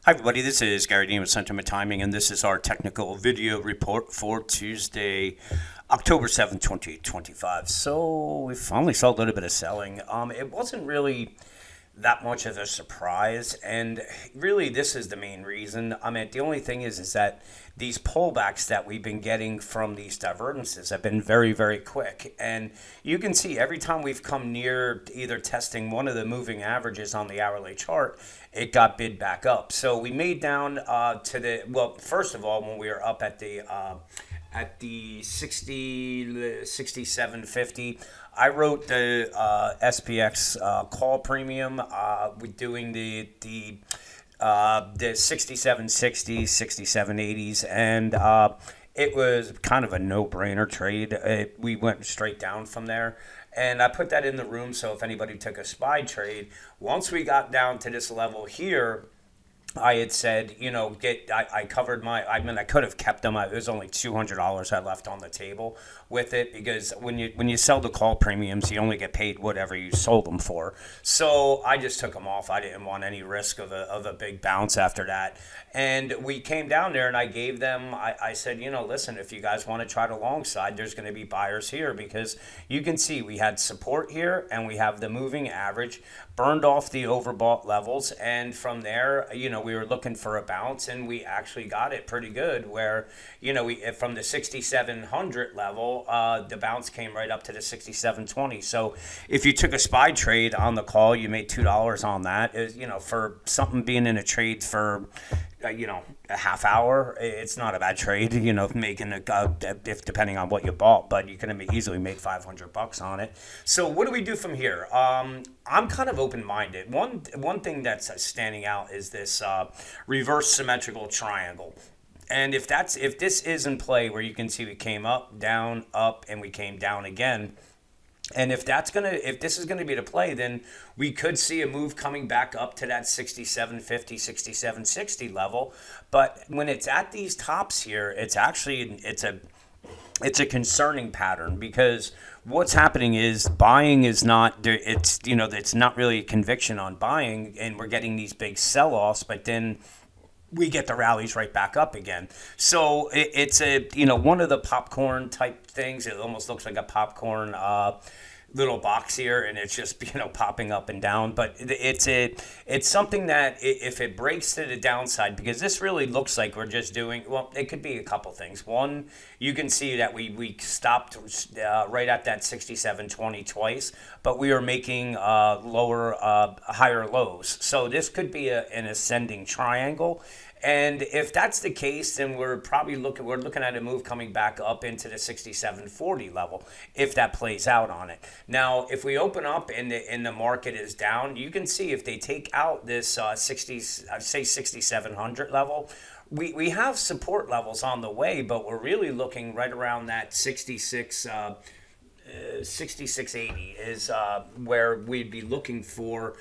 Hi, everybody. This is Gary Dean with Sentiment Timing, and this is our technical video report for Tuesday, October 7th, 2025. So we finally saw a little bit of selling. It wasn't really that much of a surprise, and really this is the main reason. I mean, the only thing is that these pullbacks that we've been getting from these divergences have been very, very quick, and you can see every time we've come near either testing one of the moving averages on the hourly chart, it got bid back up. So we made down to the, well, first of all, when we were up at the 67.50. I wrote the SPX call premium. We're doing the 67.60, 67.80s, and it was kind of a no-brainer trade. We went straight down from there. And I put that in the room so if anybody took a SPY trade, once we got down to this level here, I had said, I covered I could have kept them. It was only $200 I left on the table with it because when you sell the call premiums, you only get paid whatever you sold them for. So I just took them off. I didn't want any risk of a big bounce after that. And we came down there and I gave them, I said, listen, if you guys want to try the long side, there's going to be buyers here because you can see we had support here and we have the moving average burned off the overbought levels. And from there, we were looking for a bounce and we actually got it pretty good where, we from the 6,700 level, the bounce came right up to the 6,720. So if you took a SPY trade on the call, you made $2 on that. For something being in a trade for, a half hour, it's not a bad trade, making if depending on what you bought, but you can easily make $500 on it. So what do we do from here? I'm kind of open-minded. One thing that's standing out is this reverse symmetrical triangle. And if this is in play where you can see we came up, and we came down again, and if this is gonna be the play, then we could see a move coming back up to that 67.50, 67.60 level. But when it's at these tops here, it's a concerning pattern because what's happening is buying is not there. It's not really a conviction on buying, and we're getting these big sell-offs, but then we get the rallies right back up again. So it's one of the popcorn type things. It almost looks like a popcorn little box here, and it's just popping up and down. But it's something that if it breaks to the downside, because this really looks like we're just doing, well, it could be a couple things. One, you can see that we stopped right at that 67.20 twice, but we are making higher lows. So this could be an ascending triangle. And if that's the case, then we're looking at a move coming back up into the 67.40 level if that plays out on it. Now, if we open up and the market is down, you can see if they take out this 6,700 level, we have support levels on the way, but we're really looking right around that 6680 is where we'd be looking for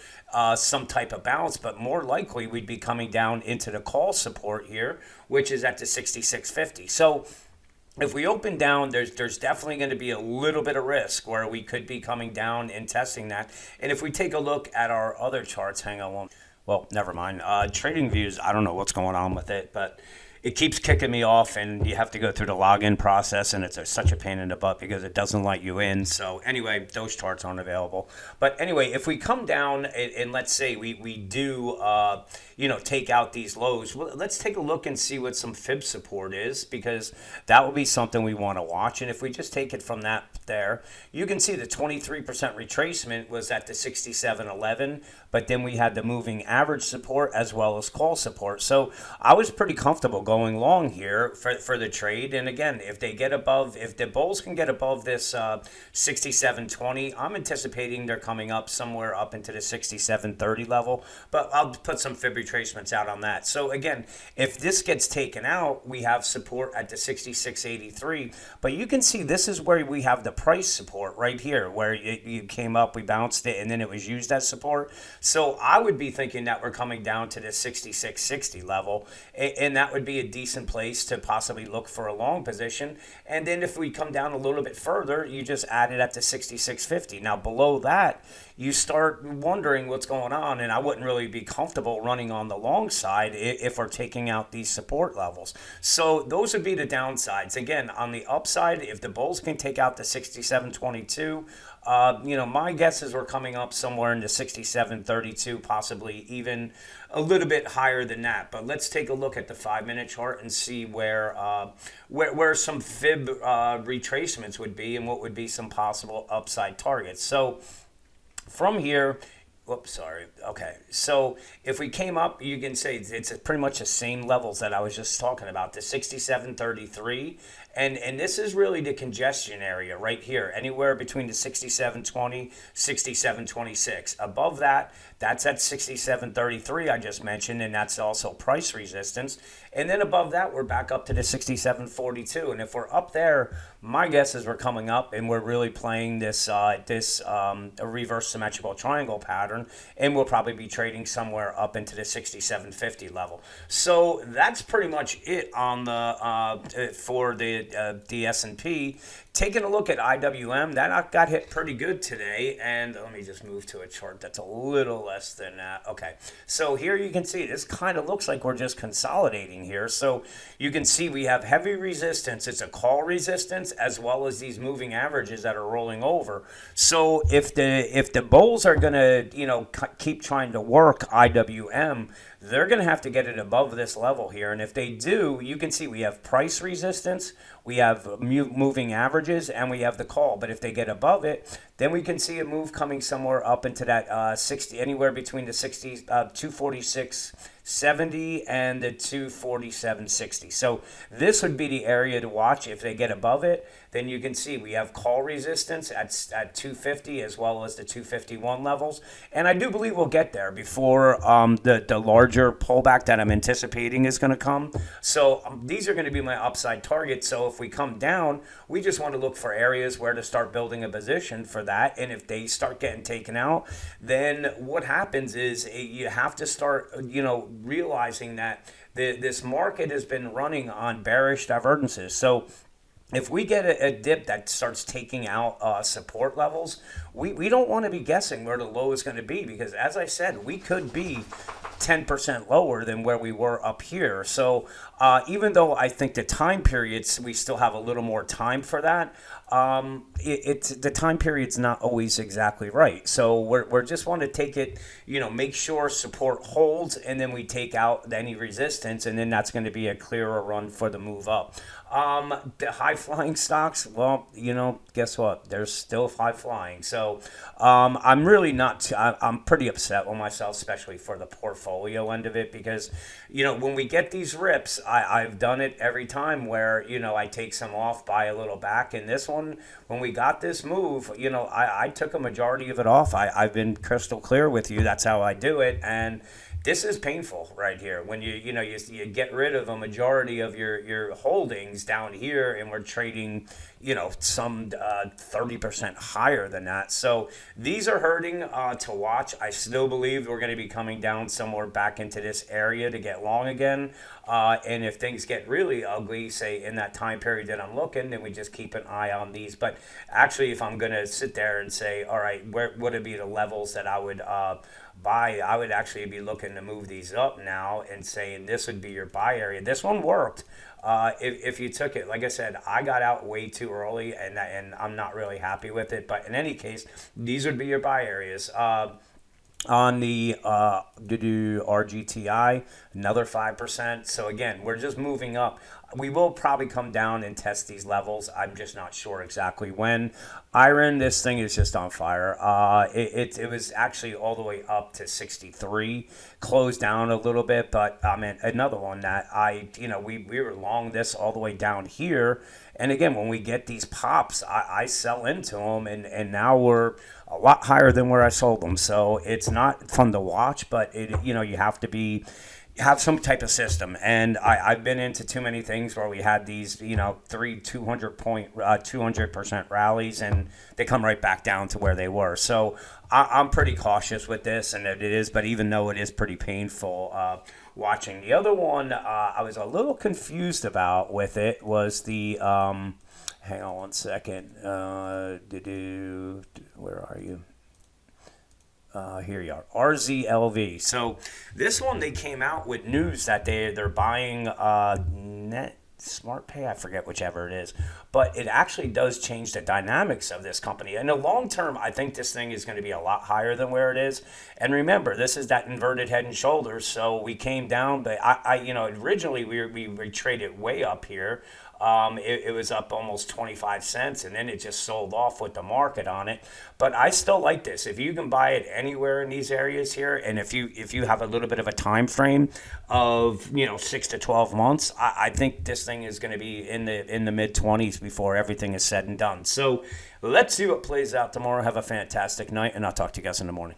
some type of bounce, but more likely we'd be coming down into the call support here, which is at the 6650. So if we open down, there's definitely going to be a little bit of risk where we could be coming down and testing that. And if we take a look at our other charts, hang on, well, never mind. Trading Views, I don't know what's going on with it, but it keeps kicking me off, and you have to go through the login process, and it's such a pain in the butt because it doesn't let you in. So anyway, those charts aren't available. But anyway, if we come down and let's say we do take out these lows, well, let's take a look and see what some fib support is, because that will be something we want to watch. And if we just take it from that there, you can see the 23% retracement was at the 67.11, but then we had the moving average support as well as call support. So I was pretty comfortable going long here for the trade. And again, if the bulls can get above this 67.20, I'm anticipating they're coming up somewhere up into the 67.30 level, but I'll put some fib retracements out on that. So again, if this gets taken out, we have support at the 66.83, but you can see this is where we have the price support right here, where you came up, we bounced it, and then it was used as support. So I would be thinking that we're coming down to the 66.60 level, and that would be a decent place to possibly look for a long position. And then if we come down a little bit further, you just add it at the 66.50. Now below that, you start wondering what's going on. And I wouldn't really be comfortable running on the long side if we're taking out these support levels. So those would be the downsides. Again, on the upside, if the bulls can take out the 67.22, my guess is we're coming up somewhere in the 67.32, possibly even a little bit higher than that. But let's take a look at the 5-minute chart and see where some fib retracements would be and what would be some possible upside targets. So from here, whoops, sorry. Okay, so if we came up, you can say it's pretty much the same levels that I was just talking about, the 67.33, and this is really the congestion area right here, anywhere between the 67.20, 67.26. Above that, that's at 67.33 I just mentioned, and that's also price resistance. And then above that, we're back up to the 67.42, and if we're up there, my guess is we're coming up and we're really playing this a reverse symmetrical triangle pattern, and we'll probably be trading somewhere up into the 67.50 level. So that's pretty much it on the for the S&P. Taking a look at IWM, that got hit pretty good today, and let me just move to a chart that's a little less than that. Okay, so here you can see this kind of looks like we're just consolidating here. So you can see we have heavy resistance. It's a call resistance as well as these moving averages that are rolling over. So if the bulls are going to keep trying to work IWM, they're going to have to get it above this level here. And if they do, you can see we have price resistance, we have moving averages, and we have the call. But if they get above it, then we can see a move coming somewhere up into that 60, anywhere between the 246.70 and the 247.60. So this would be the area to watch. If they get above it, then you can see we have call resistance at 250 as well as the 251 levels. And I do believe we'll get there before the larger pullback that I'm anticipating is going to come. So these are going to be my upside targets. So if we come down, we just want to look for areas where to start building a position for that. And if they start getting taken out, then what happens is you have to start, realizing that this market has been running on bearish divergences. So if we get a dip that starts taking out support levels, we don't want to be guessing where the low is going to be, because as I said, we could be 10% lower than where we were up here. So even though I think the time periods, we still have a little more time for that, the time period's not always exactly right. So we're just want to take it, make sure support holds, and then we take out any resistance, and then that's going to be a clearer run for the move up. The high flying stocks, well, guess what? They're still high flying. So I'm really not, I'm pretty upset with myself, especially for the portfolio end of it, because, when we get these rips, I've done it every time where, I take some off, buy a little back. And this one, when we got this move, I took a majority of it off. I've been crystal clear with you. That's how I do it. And this is painful right here when you get rid of a majority of your holdings down here, and we're trading some 30% higher than that. So these are hurting to watch. I still believe we're going to be coming down somewhere back into this area to get long again. And if things get really ugly, say in that time period that I'm looking, then we just keep an eye on these. But actually, if I'm going to sit there and say, all right, where would it be the levels that I would buy, I would actually be looking to move these up now and saying this would be your buy area. This one worked. If you took it, like I said, I got out way too early, and I'm not really happy with it. But in any case, these would be your buy areas. On the RGTI, another 5%. So again, we're just moving up. We will probably come down and test these levels. I'm just not sure exactly when. Iron, this thing is just on fire. It was actually all the way up to 63, closed down a little bit, but another one that we were long this all the way down here. And again, when we get these pops, I sell into them, and now we're a lot higher than where I sold them. So it's not fun to watch, but you have to have some type of system. And I've been into too many things where we had these, 200% rallies, and they come right back down to where they were. So I'm pretty cautious with this, and it is, but even though it is pretty painful watching. The other one I was a little confused about with it was the, hang on one second, where are you? Here you are, RZLV. So this one, they came out with news that they're buying Net Smart Pay. I forget whichever it is, but it actually does change the dynamics of this company. In the long term, I think this thing is going to be a lot higher than where it is. And remember, this is that inverted head and shoulders. So we came down, but originally we traded way up here. It was up almost 25 cents, and then it just sold off with the market on it. But I still like this. If you can buy it anywhere in these areas here, and if you have a little bit of a time frame of 6 to 12 months, I think this thing is going to be in the mid 20s before everything is said and done. So let's see what plays out tomorrow. Have a fantastic night, and I'll talk to you guys in the morning.